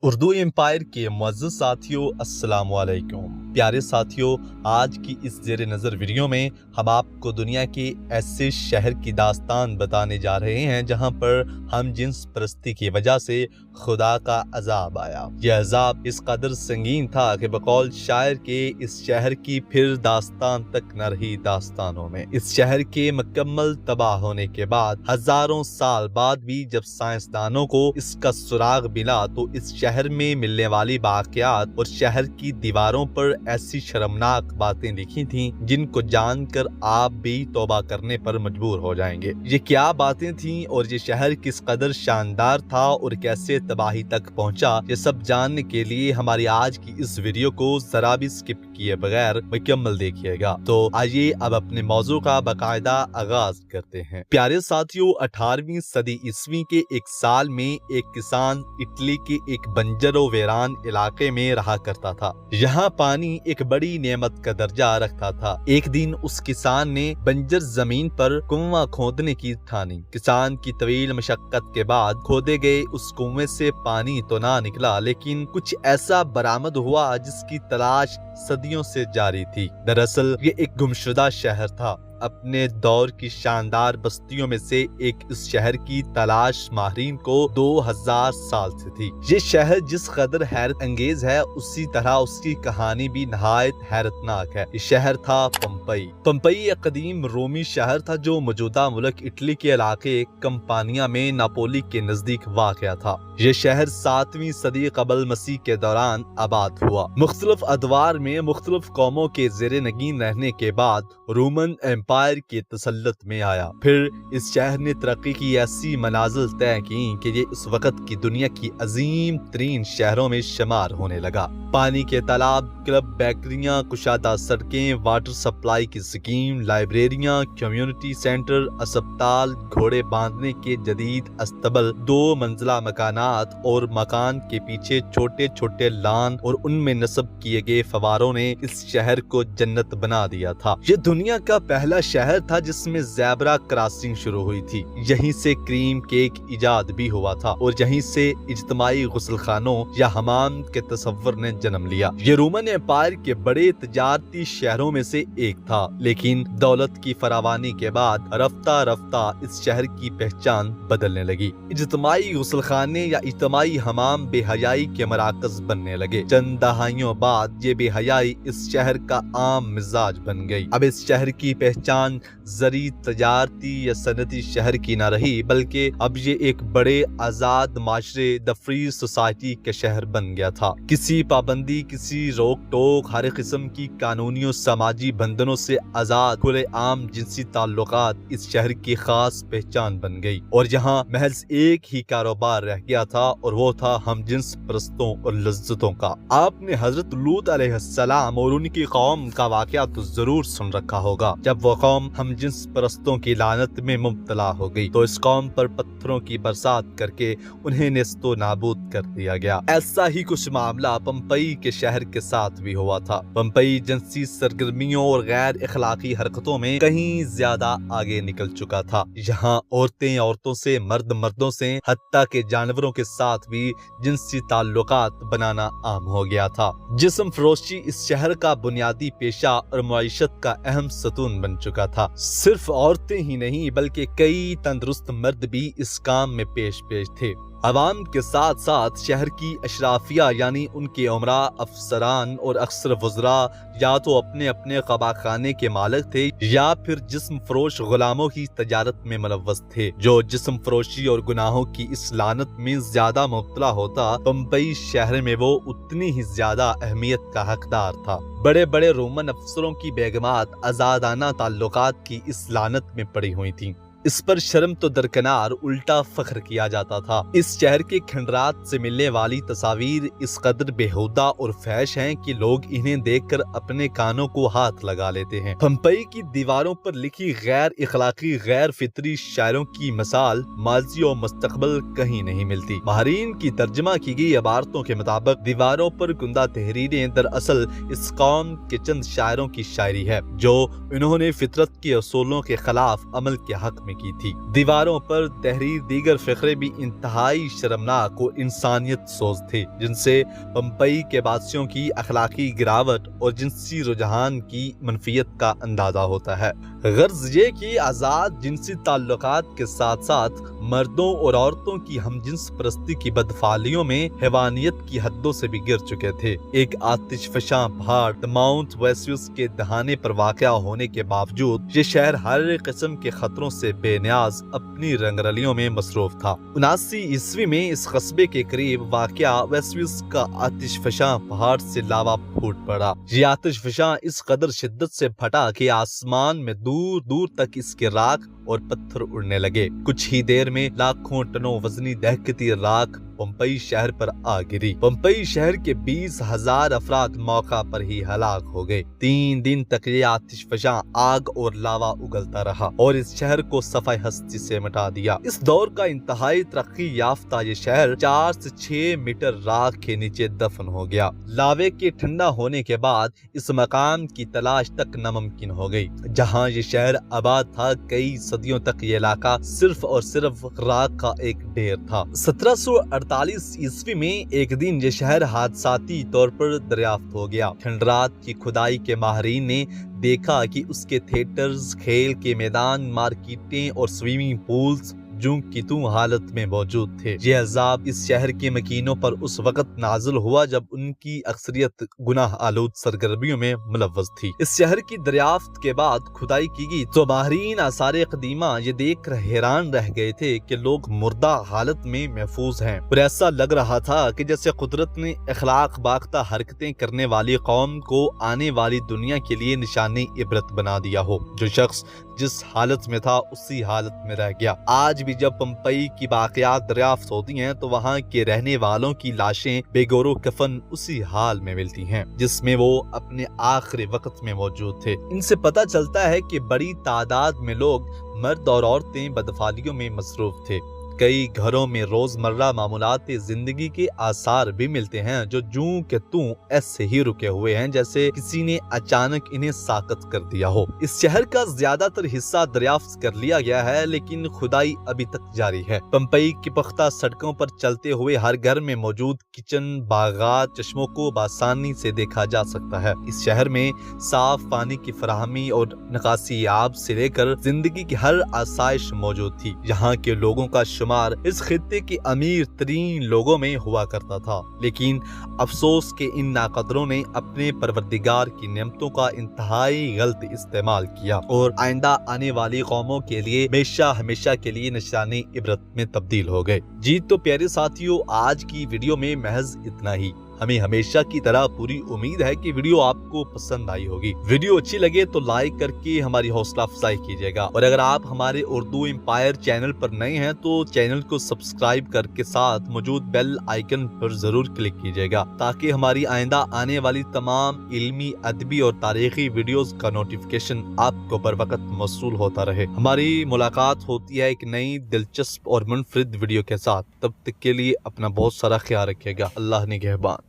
Urdu umpire کے معزز ساتھیوں، السلام علیکم۔ پیارے ساتھیوں، آج کی اس زیر نظر ویڈیو میں ہم آپ کو دنیا کے ایسے شہر کی داستان بتانے جا رہے ہیں جہاں پر ہم جنس پرستی کی وجہ سے خدا کا عذاب آیا۔ یہ عذاب اس قدر سنگین تھا کہ بقول شاعر کے اس شہر کی پھر داستان تک نہ رہی داستانوں میں۔ اس شہر کے مکمل تباہ ہونے کے بعد ہزاروں سال بعد بھی جب سائنسدانوں کو اس کا سراغ ملا تو اس شہر میں ملنے والی واقعات اور شہر کی دیواروں پر ایسی شرمناک باتیں لکھی تھیں جن کو جان کر آپ بھی توبہ کرنے پر مجبور ہو جائیں گے۔ یہ کیا باتیں تھیں اور یہ شہر کس قدر شاندار تھا اور کیسے تباہی تک پہنچا، یہ سب جاننے کے لیے ہماری آج کی اس ویڈیو کو ذرا بھی سکپ کیے بغیر مکمل دیکھیے گا۔ تو آئیے اب اپنے موضوع کا باقاعدہ آغاز کرتے ہیں۔ پیارے ساتھیوں، 18ویں صدی عیسوی کے ایک سال میں ایک کسان اٹلی کے ایک بنجر و ویران علاقے میں رہا کرتا تھا۔ یہاں پانی ایک بڑی نعمت کا درجہ رکھتا تھا۔ ایک دن اس کسان نے بنجر زمین پر کنواں کھودنے کی ٹھانی۔ کسان کی طویل مشقت کے بعد کھودے گئے اس کنویں سے پانی تو نہ نکلا، لیکن کچھ ایسا برآمد ہوا جس کی تلاش صدیوں سے جاری تھی۔ دراصل یہ ایک گمشدہ شہر تھا۔ اپنے دور کی شاندار بستیوں میں سے ایک اس شہر کی تلاش ماہرین کو 2000 سال سے تھی۔ یہ شہر جس قدر حیرت انگیز ہے اسی طرح اس کی کہانی بھی نہایت حیرتناک ہے۔ یہ شہر تھا پمپئی۔ پمپئی ایک قدیم رومی شہر تھا جو موجودہ ملک اٹلی کے علاقے کمپانیا میں ناپولی کے نزدیک واقع تھا۔ یہ شہر 7ویں صدی قبل مسیح کے دوران آباد ہوا۔ مختلف ادوار میں مختلف قوموں کے زیر نگین رہنے کے بعد رومن امپائر کے تسلط میں آیا۔ پھر اس شہر نے ترقی کی ایسی منازل طے کی کہ یہ اس وقت کی دنیا کی عظیم ترین شہروں میں شمار ہونے لگا۔ پانی کے تالاب، کلب، بیکریاں، کشادہ سڑکیں، واٹر سپلائی کی سکیم، لائبریریاں، کمیونٹی سینٹر، اسپتال، گھوڑے باندھنے کے جدید استبل، 2 منزلہ مکانات اور مکان کے پیچھے چھوٹے چھوٹے لان اور ان میں نصب کیے گئے فواروں نے اس شہر کو جنت بنا دیا تھا۔ یہ دنیا کا پہلا شہر تھا جس میں زیبرا کراسنگ شروع ہوئی تھی۔ یہیں سے کریم کیک ایجاد بھی ہوا تھا اور یہیں سے اجتماعی غسل خانوں یا حمام کے تصور نے جنم لیا۔ یہ رومن امپائر کے بڑے تجارتی شہروں میں سے ایک تھا، لیکن دولت کی فراوانی کے بعد رفتہ رفتہ اس شہر کی پہچان بدلنے لگی۔ اجتماعی غسل خانے یا اجتماعی حمام بے حیائی کے مراکز بننے لگے۔ چند دہائیوں بعد یہ بے حیائی اس شہر کا عام مزاج بن گئی۔ اب اس شہر کی پہچان زرعی، تجارتی یا صنعتی شہر کی نہ رہی، بلکہ اب یہ ایک بڑے آزاد معاشرے، دی فری سوسائٹی کا شہر بن گیا تھا۔ کسی پابندی، کسی روک ٹوک، ہر قسم کی قانونی و سماجی بندھنوں سے آزاد کھلے عام جنسی تعلقات اس شہر کی خاص پہچان بن گئی۔ اور یہاں محض ایک ہی کاروبار رہ گیا تھا اور وہ تھا ہم جنس پرستوں اور لذتوں کا۔ آپ نے حضرت لوط علیہ السلام اور ان کی قوم کا واقعہ تو ضرور سن رکھا ہوگا۔ جب وہ قوم ہم جنس پرستوں کی لعنت میں مبتلا ہو گئی تو اس قوم پر پتھروں کی برسات کر کے انہیں نیست و نابود کر دیا گیا۔ ایسا ہی کچھ معاملہ پمپئی کے شہر کے ساتھ بھی ہوا تھا۔ پمپئی جنسی سرگرمیوں اور غیر اخلاقی حرکتوں میں کہیں زیادہ آگے نکل چکا تھا۔ یہاں عورتیں عورتوں سے، مرد مردوں سے، حتیٰ کہ جانوروں کے ساتھ بھی جنسی تعلقات بنانا عام ہو گیا تھا۔ جسم فروشی اس شہر کا بنیادی پیشہ اور معیشت کا اہم ستون بن چکا تھا۔ صرف عورتیں ہی نہیں بلکہ کئی تندرست مرد بھی اس کام میں پیش تھے۔ عوام کے ساتھ ساتھ شہر کی اشرافیہ یعنی ان کے عمرہ، افسران اور اکثر وزراء یا تو اپنے اپنے قبا خانے کے مالک تھے یا پھر جسم فروش غلاموں کی تجارت میں ملوث تھے۔ جو جسم فروشی اور گناہوں کی اس لعنت میں زیادہ مبتلا ہوتا، پمپئی شہر میں وہ اتنی ہی زیادہ اہمیت کا حقدار تھا۔ بڑے بڑے رومن افسروں کی بیگمات آزادانہ تعلقات کی اس لعنت میں پڑی ہوئی تھیں۔ اس پر شرم تو درکنار الٹا فخر کیا جاتا تھا۔ اس شہر کے کھنڈرات سے ملنے والی تصاویر اس قدر بےہودہ اور فحش ہیں کہ لوگ انہیں دیکھ کر اپنے کانوں کو ہاتھ لگا لیتے ہیں۔ پمپئی کی دیواروں پر لکھی غیر اخلاقی، غیر فطری شاعروں کی مثال ماضی و مستقبل کہیں نہیں ملتی۔ ماہرین کی ترجمہ کی گئی عبارتوں کے مطابق دیواروں پر کندہ تحریریں دراصل اس قوم کے چند شاعروں کی شاعری ہے جو انہوں نے فطرت کے اصولوں کے خلاف عمل کے حق میں کی تھی۔ دیواروں پر تحریر دیگر فقرے بھی انتہائی شرمناک اور انسانیت سوز تھے، جن سے پمپئی کے باسیوں کی اخلاقی گراوٹ اور جنسی رجحان کی منفیت کا اندازہ ہوتا ہے۔ غرض یہ کہ آزاد جنسی تعلقات کے ساتھ ساتھ مردوں اور عورتوں کی ہم جنس پرستی کی بدفعلیوں میں حیوانیت کی حدوں سے بھی گر چکے تھے۔ ایک آتش فشاں پہاڑ ماؤنٹ ویسوس کے دہانے پر واقع ہونے کے باوجود یہ شہر ہر قسم کے خطروں سے بے نیاز اپنی رنگرلیوں میں مصروف تھا۔ 79 میں اس قصبے کے قریب واقع ویسوس کا آتش فشاں پہاڑ سے لاوا پھوٹ پڑا۔ یہ آتش فشاں اس قدر شدت سے پھٹا کہ آسمان میں دور دور تک اس کے راکھ اور پتھر اڑنے لگے۔ کچھ ہی دیر میں لاکھوں ٹنوں وزنی دہکتی راکھ پمپئی شہر پر آ گری۔ پمپئی شہر کے 20,000 افراد موقع پر ہی ہلاک ہو گئے۔ 3 دن تک یہ آتش فشاں آگ اور لاوا اگلتا رہا اور اس شہر کو صفحہ ہستی سے مٹا دیا۔ اس دور کا انتہائی ترقی یافتہ یہ شہر 4 سے 6 میٹر راکھ کے نیچے دفن ہو گیا۔ لاوے کے ٹھنڈا ہونے کے بعد اس مقام کی تلاش تک ناممکن ہو گئی۔ جہاں یہ شہر آباد تھا، کئی صدیوں تک یہ علاقہ صرف اور صرف راکھ کا ایک ڈھیر تھا۔ 1748 میں ایک دن یہ شہر حادثاتی طور پر دریافت ہو گیا۔ کھنڈرات کی کھدائی کے ماہرین نے دیکھا کہ اس کے تھیٹرز، کھیل کے میدان، مارکیٹیں اور سوئمنگ پولز جوں کی توں حالت میں موجود تھے۔ یہ عذاب اس شہر کے مکینوں پر اس وقت نازل ہوا جب ان کی اکثریت گناہ آلود سرگرمیوں میں ملوث تھی۔ اس شہر کی دریافت کے بعد کھدائی کی گئی تو ماہرین آثار قدیمہ یہ دیکھ کر حیران رہ گئے تھے کہ لوگ مردہ حالت میں محفوظ ہیں، اور ایسا لگ رہا تھا کہ جیسے قدرت نے اخلاق باختہ حرکتیں کرنے والی قوم کو آنے والی دنیا کے لیے نشانی عبرت بنا دیا ہو۔ جو شخص جس حالت میں تھا اسی حالت میں رہ گیا۔ آج بھی جب پمپئی کی باقیات دریافت ہوتی ہیں تو وہاں کے رہنے والوں کی لاشیں بے گور و کفن اسی حال میں ملتی ہیں جس میں وہ اپنے آخری وقت میں موجود تھے۔ ان سے پتہ چلتا ہے کہ بڑی تعداد میں لوگ، مرد اور عورتیں، بدفعلیوں میں مصروف تھے۔ کئی گھروں میں روزمرہ معمولات زندگی کے آثار بھی ملتے ہیں جو جوں کے توں ایسے ہی رکے ہوئے ہیں جیسے کسی نے اچانک انہیں ساقط کر دیا ہو۔ اس شہر کا زیادہ تر حصہ دریافت کر لیا گیا ہے لیکن کھدائی ابھی تک جاری ہے۔ پمپئی کی پختہ سڑکوں پر چلتے ہوئے ہر گھر میں موجود کچن، باغات، چشموں کو بآسانی سے دیکھا جا سکتا ہے۔ اس شہر میں صاف پانی کی فراہمی اور نکاسی آب سے لے کر زندگی کی ہر آسائش موجود تھی۔ یہاں کے لوگوں کا اس خطے کے امیر ترین لوگوں میں ہوا کرتا تھا، لیکن افسوس کہ ان ناقدروں نے اپنے پروردگار کی نعمتوں کا انتہائی غلط استعمال کیا اور آئندہ آنے والی قوموں کے لیے ہمیشہ کے لیے نشانی عبرت میں تبدیل ہو گئے۔ جی تو پیارے ساتھیوں، آج کی ویڈیو میں محض اتنا ہی۔ ہمیں ہمیشہ کی طرح پوری امید ہے کہ ویڈیو آپ کو پسند آئی ہوگی۔ ویڈیو اچھی لگے تو لائک کر کے ہماری حوصلہ افزائی کیجیے گا، اور اگر آپ ہمارے اردو امپائر چینل پر نئے ہیں تو چینل کو سبسکرائب کر کے ساتھ موجود بیل آئیکن پر ضرور کلک کیجیے گا تاکہ ہماری آئندہ آنے والی تمام علمی، ادبی اور تاریخی ویڈیوز کا نوٹیفیکیشن آپ کو بر وقت موصول ہوتا رہے۔ ہماری ملاقات ہوتی ہے ایک نئی دلچسپ اور منفرد ویڈیو کے ساتھ۔ تب تک کے لیے اپنا بہت سارا خیال رکھیے گا۔ اللہ نگہبان۔